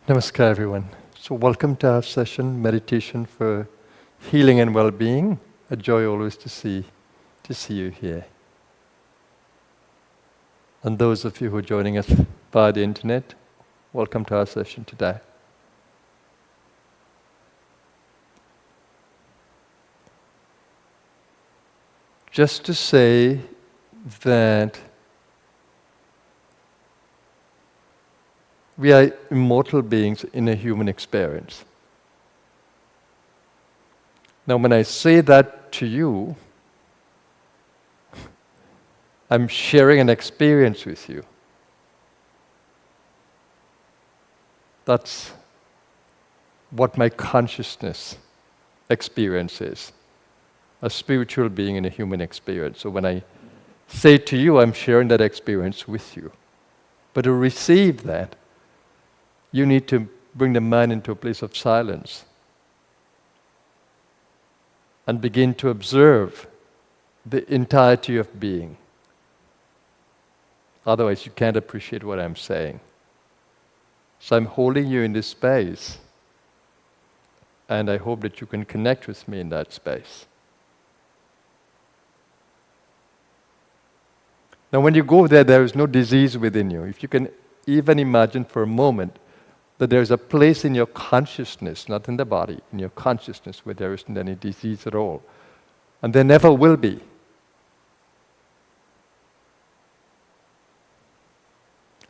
Namaskar, everyone. So, welcome to our session, Meditation for Healing and Well-being. A joy always to see you here. And those of you who are joining us via the internet, welcome to our session today. Just to say that we are immortal beings in a human experience. Now, when I say that to you, I'm sharing an experience with you. That's what my consciousness experience is. A spiritual being in a human experience. So when I say to you, I'm sharing that experience with you. But to receive that, you need to bring the mind into a place of silence and begin to observe the entirety of being. Otherwise, you can't appreciate what I'm saying. So I'm holding you in this space, and I hope that you can connect with me in that space. Now, when you go there, there is no disease within you. If you can even imagine for a moment that there is a place in your consciousness, not in the body, in your consciousness where there isn't any disease at all. And there never will be.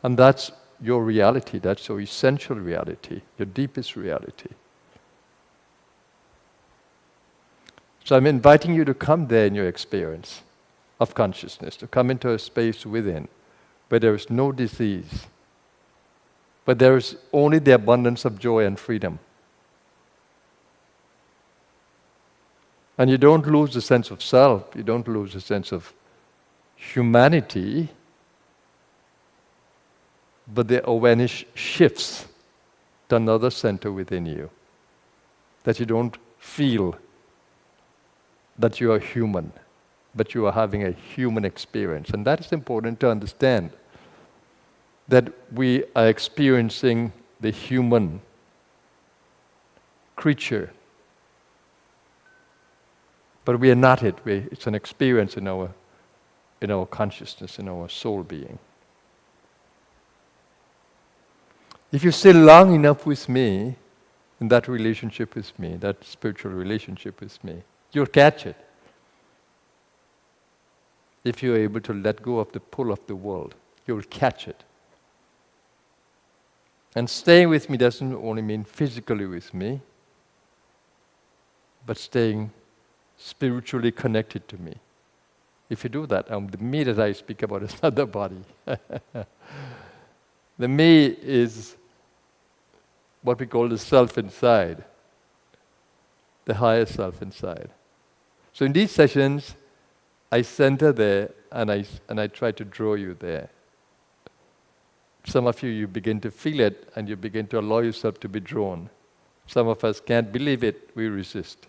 And that's your reality, that's your essential reality, your deepest reality. So I'm inviting you to come there in your experience of consciousness, to come into a space within where there is no disease, but there is only the abundance of joy and freedom. And you don't lose the sense of self, you don't lose the sense of humanity, but the awareness shifts to another center within you. That you don't feel that you are human, but you are having a human experience. And that is important to understand. That we are experiencing the human creature. But we are not it. It's an experience in our consciousness, in our soul being. If you stay long enough with me, in that relationship with me, that spiritual relationship with me, you'll catch it. If you're able to let go of the pull of the world, you'll catch it. And staying with me doesn't only mean physically with me, but staying spiritually connected to me. If you do that, the me that I speak about is not the body. The me is what we call the self inside, the higher self inside. So in these sessions, I center there and I try to draw you there. Some of you begin to feel it and you begin to allow yourself to be drawn. Some of us can't believe it, we resist.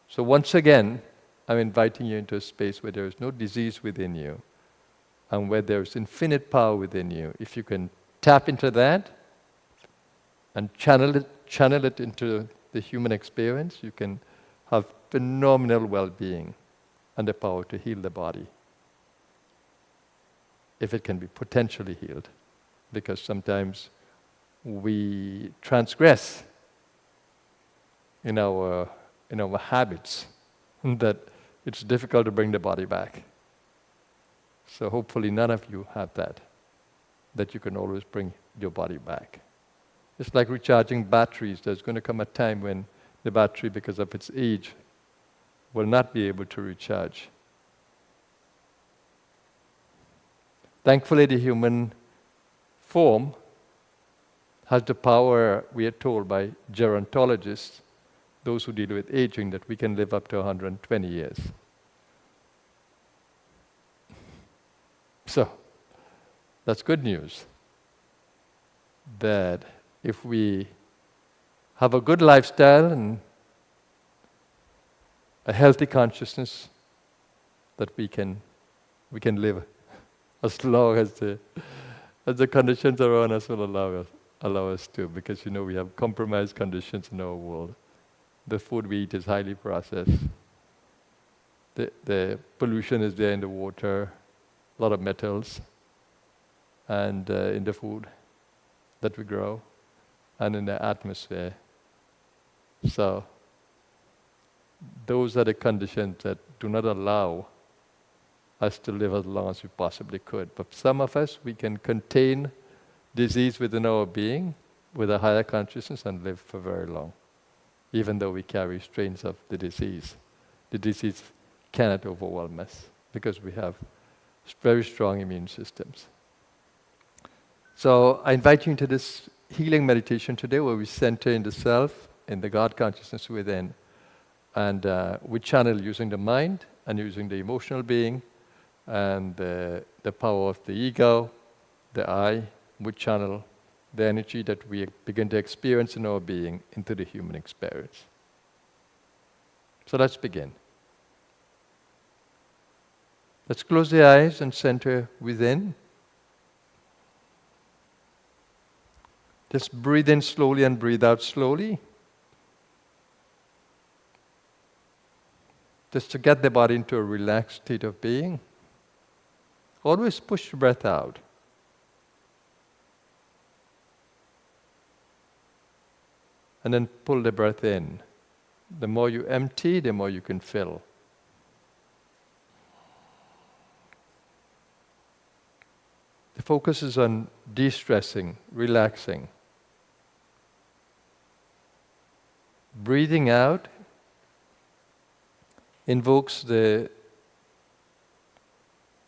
So once again, I'm inviting you into a space where there is no disease within you and where there is infinite power within you. If you can tap into that and channel it into the human experience, you can have phenomenal well-being and the power to heal the body. If it can be potentially healed, because sometimes we transgress in our habits that it's difficult to bring the body back. So hopefully none of you have that you can always bring your body back. It's like recharging batteries. There's going to come a time when the battery, because of its age, will not be able to recharge. Thankfully, the human form has the power, we are told by gerontologists, those who deal with aging, that we can live up to 120 years. So, that's good news. That if we have a good lifestyle and a healthy consciousness, that we can live as long as as the conditions around us will allow us to, because we have compromised conditions in our world. The food we eat is highly processed. The pollution is there in the water, a lot of metals, and in the food that we grow, and in the atmosphere. So those are the conditions that do not allow us to live as long as we possibly could. But some of us, we can contain disease within our being with a higher consciousness and live for very long, even though we carry strains of the disease. The disease cannot overwhelm us because we have very strong immune systems. So I invite you into this healing meditation today, where we center in the self, in the God consciousness within, and we channel using the mind and using the emotional being and the power of the ego, the I. We channel the energy that we begin to experience in our being into the human experience. So let's begin. Let's close the eyes and center within. Just breathe in slowly and breathe out slowly. Just to get the body into a relaxed state of being. Always push the breath out. And then pull the breath in. The more you empty, the more you can fill. The focus is on de-stressing, relaxing. Breathing out invokes the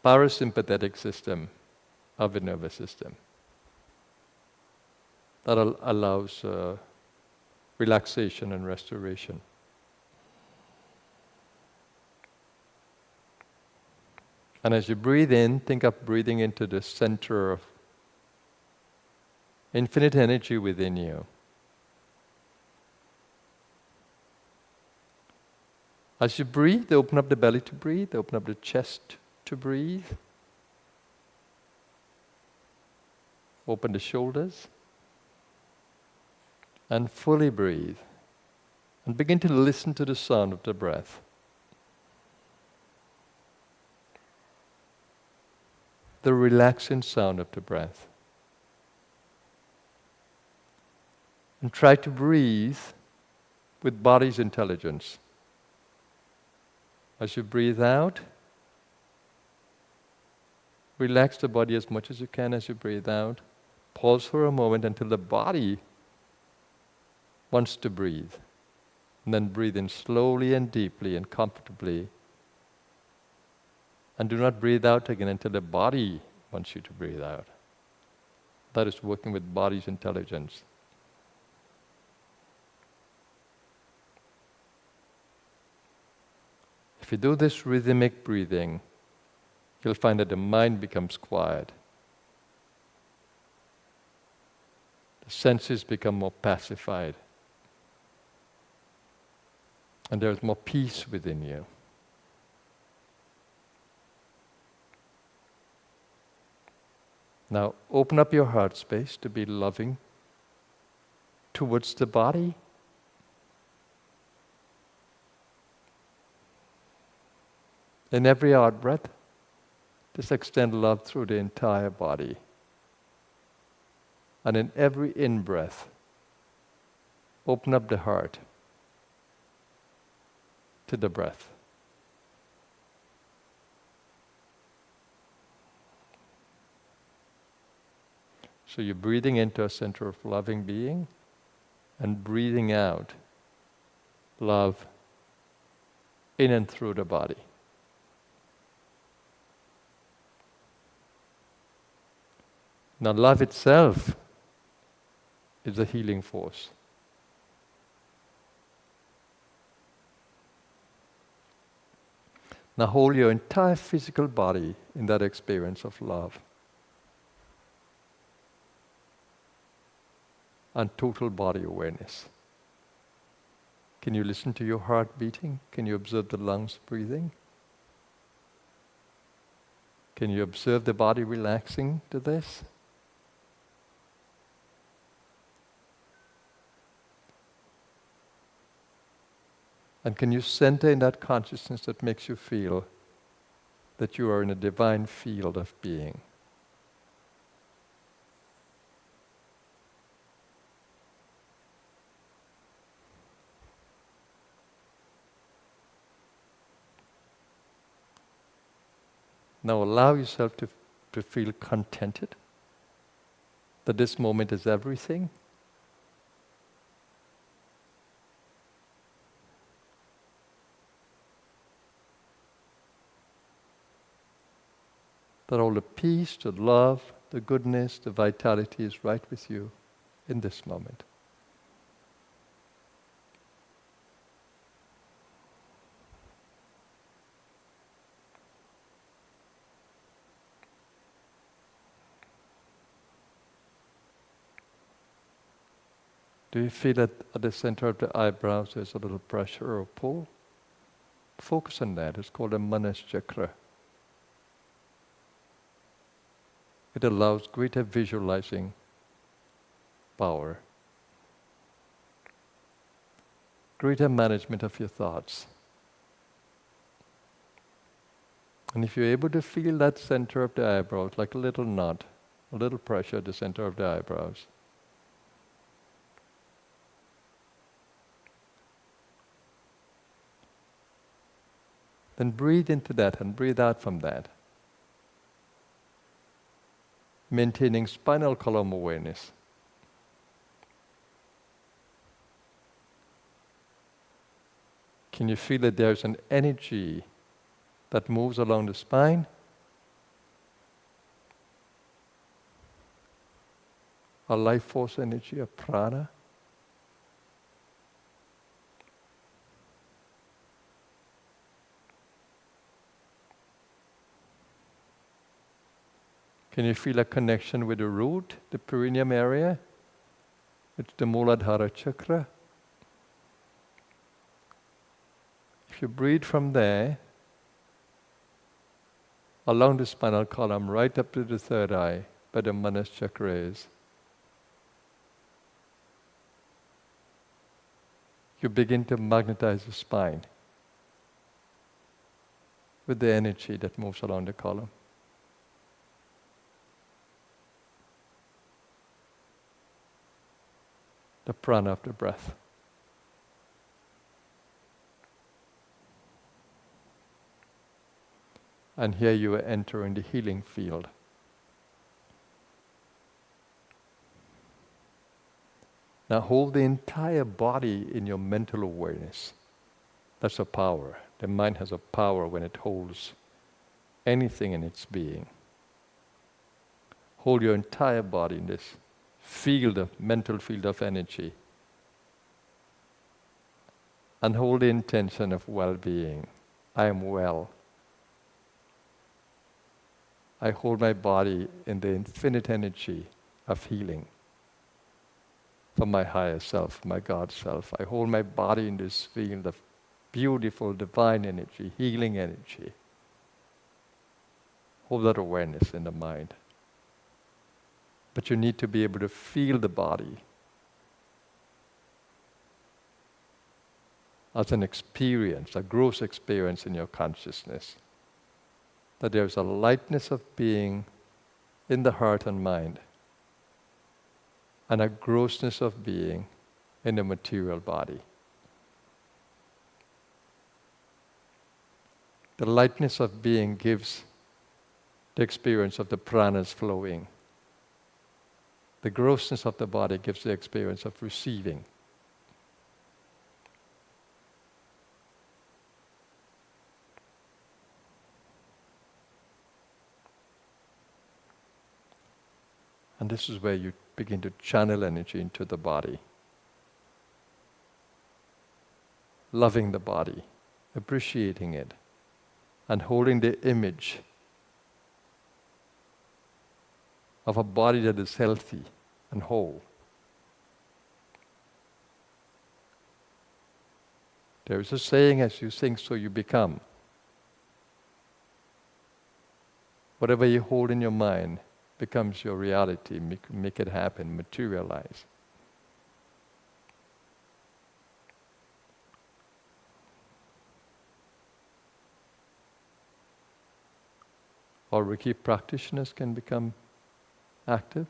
parasympathetic system of the nervous system. That allows relaxation and restoration. And as you breathe in, think of breathing into the center of infinite energy within you. As you breathe, open up the belly to breathe, open up the chest to breathe. Open the shoulders. And fully breathe. And begin to listen to the sound of the breath. The relaxing sound of the breath. And try to breathe with body's intelligence. As you breathe out, relax the body as much as you can as you breathe out. Pause for a moment until the body wants to breathe. And then breathe in slowly and deeply and comfortably. And do not breathe out again until the body wants you to breathe out. That is working with body's intelligence. If you do this rhythmic breathing, you'll find that the mind becomes quiet. The senses become more pacified. And there's more peace within you. Now open up your heart space to be loving towards the body. In every out breath, just extend love through the entire body. And in every in-breath, open up the heart to the breath. So you're breathing into a center of loving being and breathing out love in and through the body. Now love itself is a healing force. Now hold your entire physical body in that experience of love. And total body awareness. Can you listen to your heart beating? Can you observe the lungs breathing? Can you observe the body relaxing to this? And can you center in that consciousness that makes you feel that you are in a divine field of being? Now allow yourself to feel contented, that this moment is everything. That all the peace, the love, the goodness, the vitality is right with you in this moment. Do you feel that at the center of the eyebrows there's a little pressure or pull? Focus on that. It's called a Manas chakra. It allows greater visualizing power, greater management of your thoughts. And if you're able to feel that center of the eyebrows, like a little knot, a little pressure at the center of the eyebrows, then breathe into that and breathe out from that. Maintaining spinal column awareness. Can you feel that there's an energy that moves along the spine? A life force energy, a prana? Can you feel a connection with the root, the perineum area? It's the Muladhara chakra. If you breathe from there, along the spinal column, right up to the third eye, where the Manas chakra is, you begin to magnetize the spine with the energy that moves along the column. The prana of the breath. And here you are entering the healing field. Now hold the entire body in your mental awareness. That's a power. The mind has a power when it holds anything in its being. Hold your entire body in this mental field of energy. And hold the intention of well-being. I am well. I hold my body in the infinite energy of healing from my higher self, my God self. I hold my body in this field of beautiful divine energy, healing energy. Hold that awareness in the mind. But you need to be able to feel the body as an experience, a gross experience in your consciousness. That there's a lightness of being in the heart and mind, and a grossness of being in the material body. The lightness of being gives the experience of the pranas flowing. The grossness of the body gives the experience of receiving. And this is where you begin to channel energy into the body. Loving the body, appreciating it, and holding the image of a body that is healthy and whole. There is a saying, as you think, so you become. Whatever you hold in your mind becomes your reality. Make it happen, materialize. or Reiki practitioners can become active.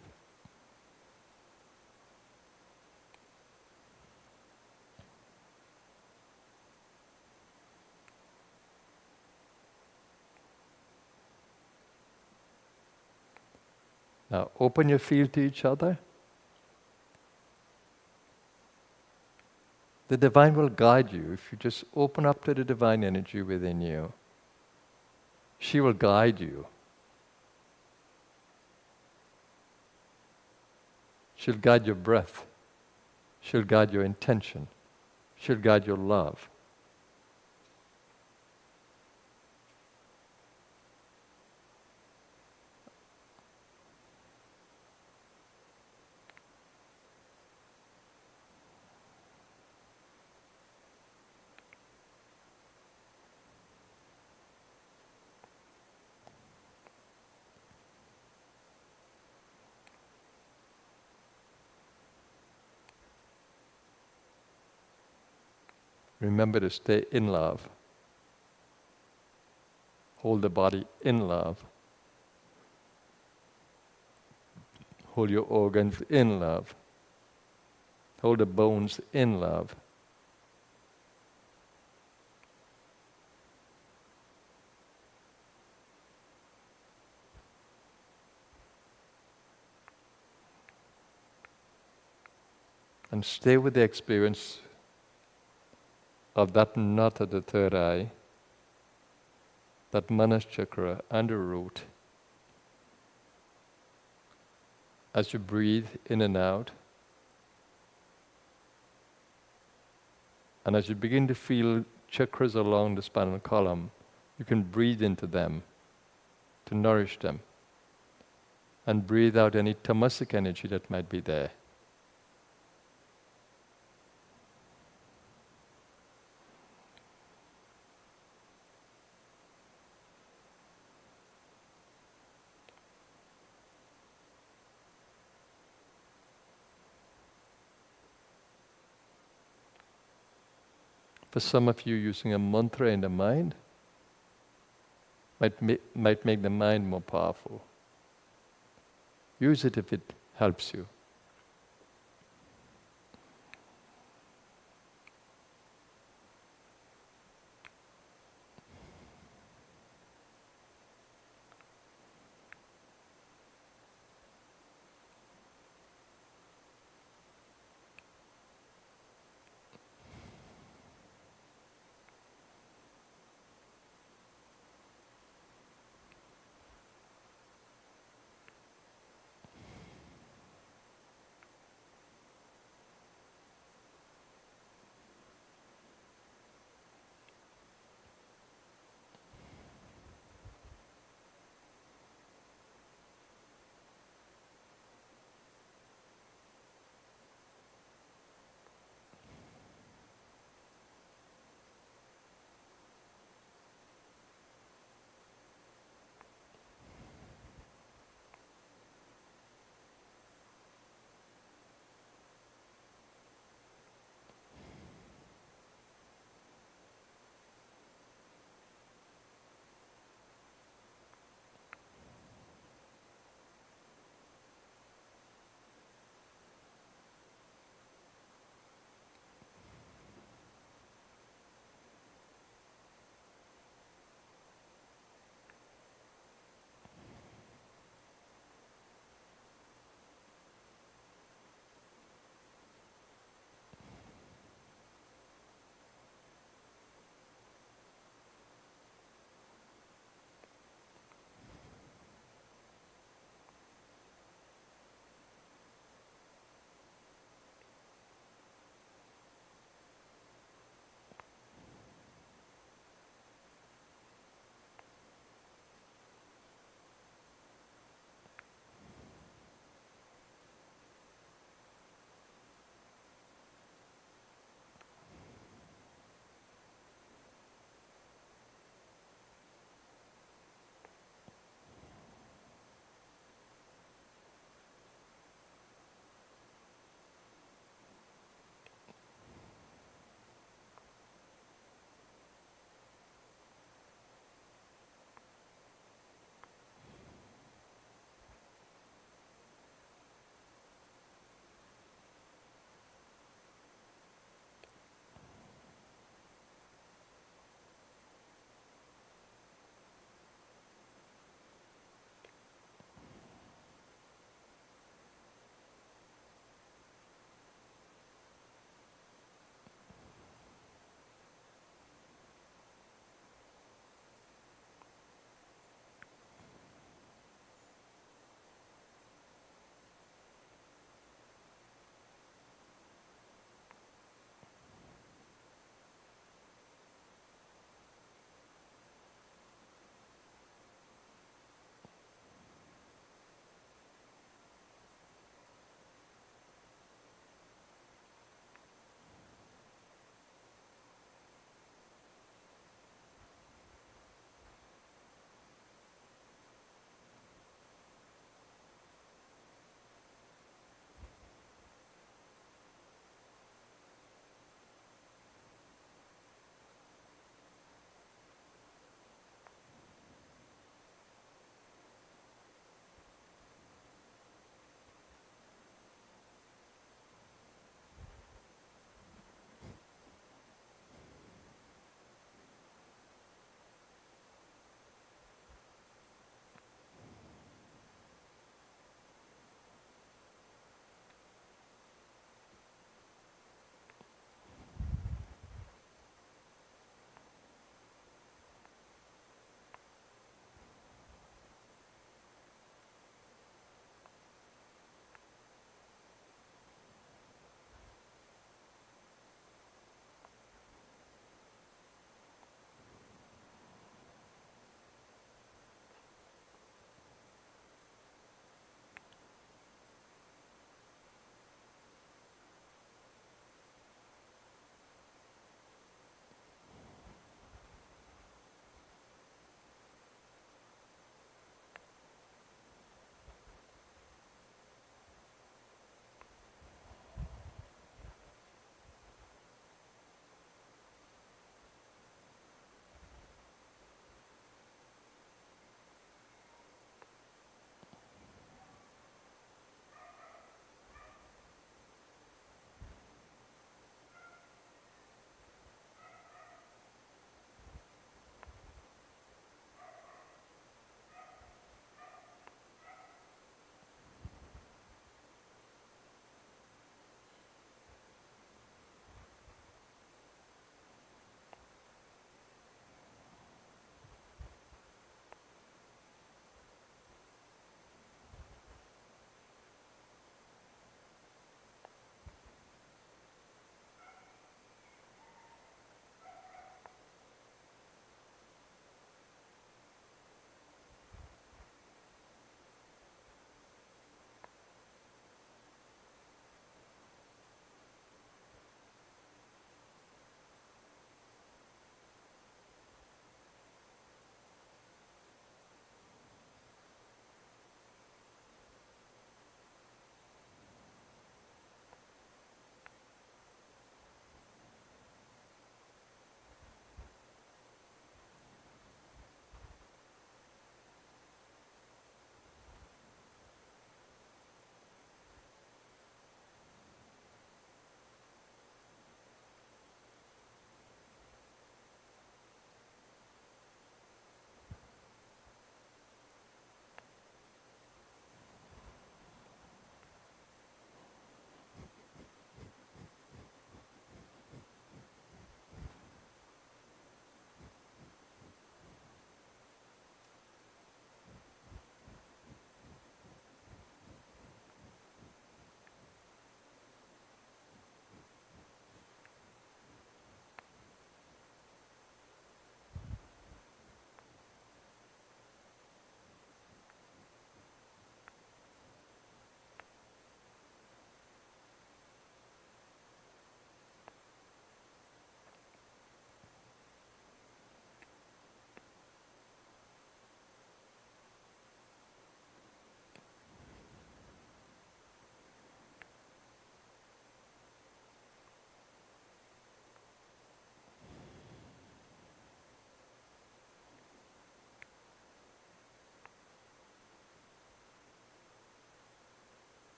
Now open your field to each other. The divine will guide you if you just open up to the divine energy within you. She will guide you. She'll guide your breath. She'll guide your intention. She'll guide your love. Remember to stay in love. Hold the body in love. Hold your organs in love. Hold the bones in love. And stay with the experience of that knot of the third eye, that Manas chakra under root. As you breathe in and out, and as you begin to feel chakras along the spinal column, you can breathe into them to nourish them, and breathe out any tamasic energy that might be there. For some of you, using a mantra in the mind might make the mind more powerful. Use it if it helps you.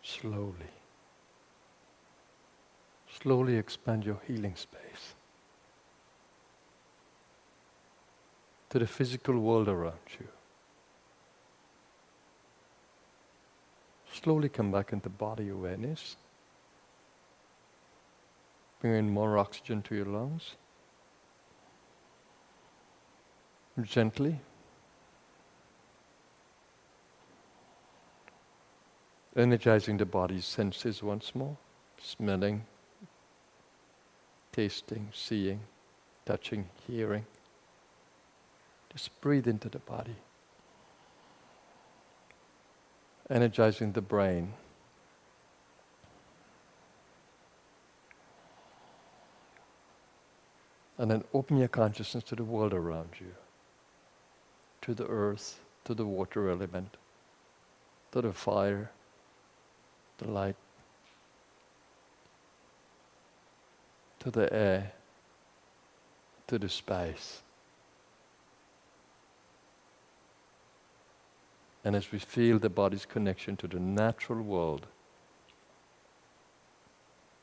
slowly. Slowly expand your healing space to the physical world around you. Slowly come back into body awareness. Bring in more oxygen to your lungs. Gently. Energizing the body's senses once more. Smelling, tasting, seeing, touching, hearing. Just breathe into the body. Energizing the brain. And then open your consciousness to the world around you. To the earth, to the water element, to the fire, the light, to the air, to the space. And as we feel the body's connection to the natural world,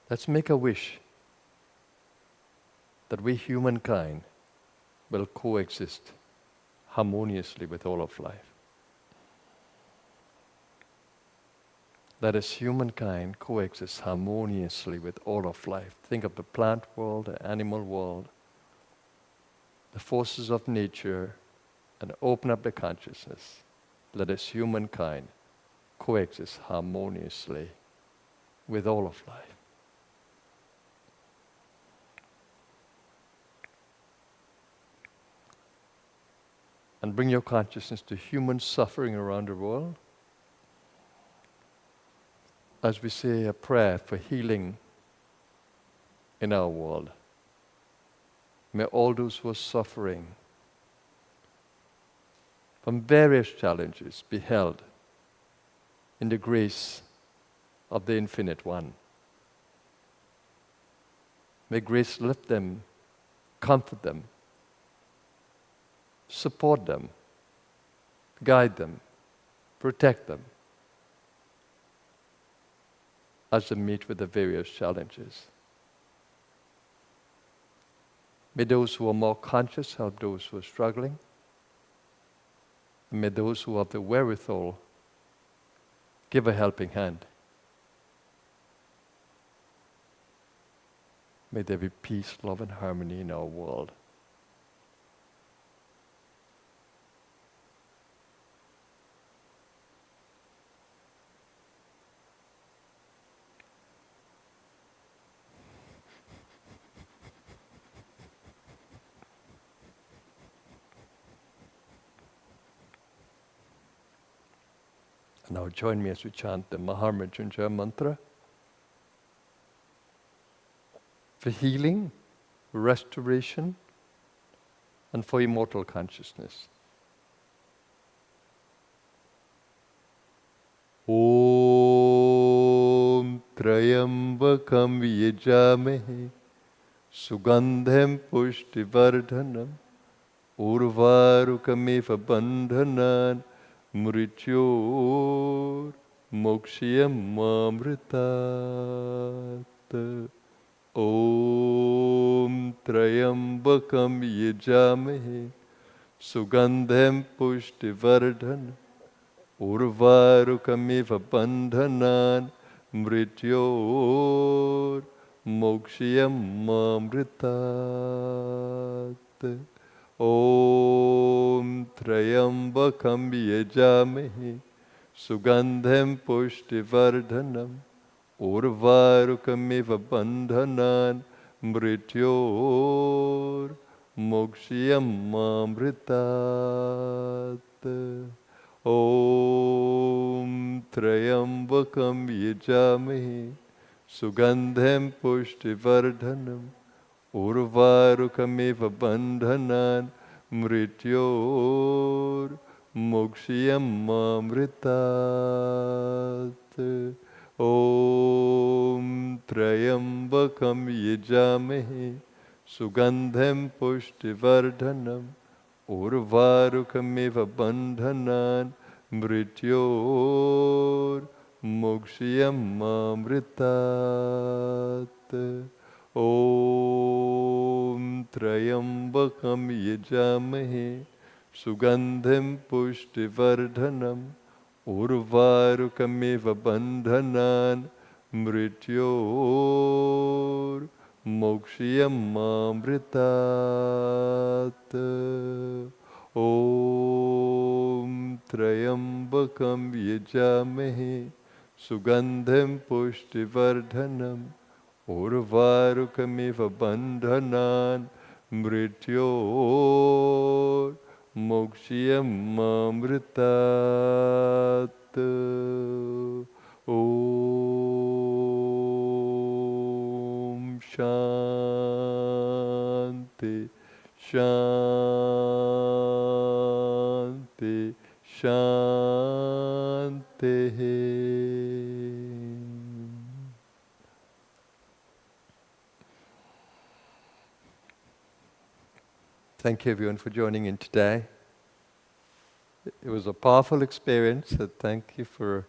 let's make a wish that we humankind will coexist harmoniously with all of life. Let us humankind coexist harmoniously with all of life. Think of the plant world, the animal world, the forces of nature, and open up the consciousness. Let us humankind coexist harmoniously with all of life. And bring your consciousness to human suffering around the world. As we say a prayer for healing in our world, may all those who are suffering from various challenges be held in the grace of the Infinite One. May grace lift them, comfort them, support them, guide them, protect them as they meet with the various challenges. May those who are more conscious help those who are struggling. And may those who have the wherewithal give a helping hand. May there be peace, love, and harmony in our world. And now join me as we chant the Mahamrityunjaya mantra for healing, restoration, and for immortal consciousness. Om Trayambakam Yajamahe Sugandhem Pushtivardhanam Urvarukamiva Bandhanan Mrityor Mokshiyam Mamritat. Om Trayambakam Yajamahe Sugandhem Pushtivardhanam Urvarukamiva Bandhanan Mrityor Mokshiyam Mamritat. Om Trayambakam Yajamahe Sugandhem Pushtivardhanam Urvarukamiva Bandhanan Mrityor Mokshiyam Mamritat. Om Trayambakam Yajamahe Sugandhem Pushtivardhanam Urvarukamiva Bandhanan Mrityor Mokshiyam Mamritat. Om Trayambakam Yajamahe Sugandhem Pushtivardhanam Urvarukamiva Bandhanan Mrityor Mokshiyam Amritat. Om Trayambakam Yajamahe Sugandhim Pushtivardhanam Urvarukamiva Bandhanan Mrityor Mokshiyam Amritat. Om Trayambakam Yajamahe Sugandhim Pushtivardhanam Urvarukamiva Bandhanan Mrityor Mokshiyam Amritat. Om Shanti Shanti Shanti. Thank you everyone for joining in today. It was a powerful experience, so thank you for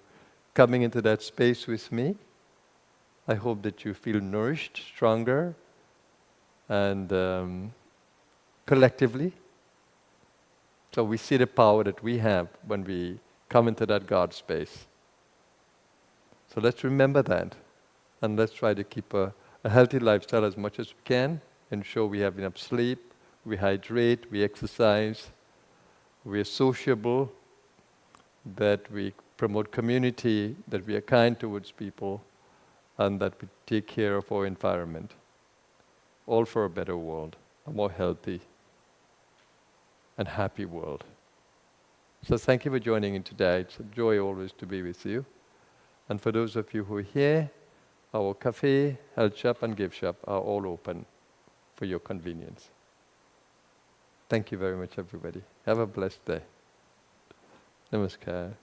coming into that space with me. I hope that you feel nourished, stronger, and collectively. So we see the power that we have when we come into that God space. So let's remember that, and let's try to keep a healthy lifestyle as much as we can, ensure we have enough sleep, we hydrate, we exercise, we are sociable, that we promote community, that we are kind towards people, and that we take care of our environment. All for a better world, a more healthy and happy world. So thank you for joining in today. It's a joy always to be with you. And for those of you who are here, our cafe, health shop and gift shop are all open for your convenience. Thank you very much, everybody. Have a blessed day. Namaskar.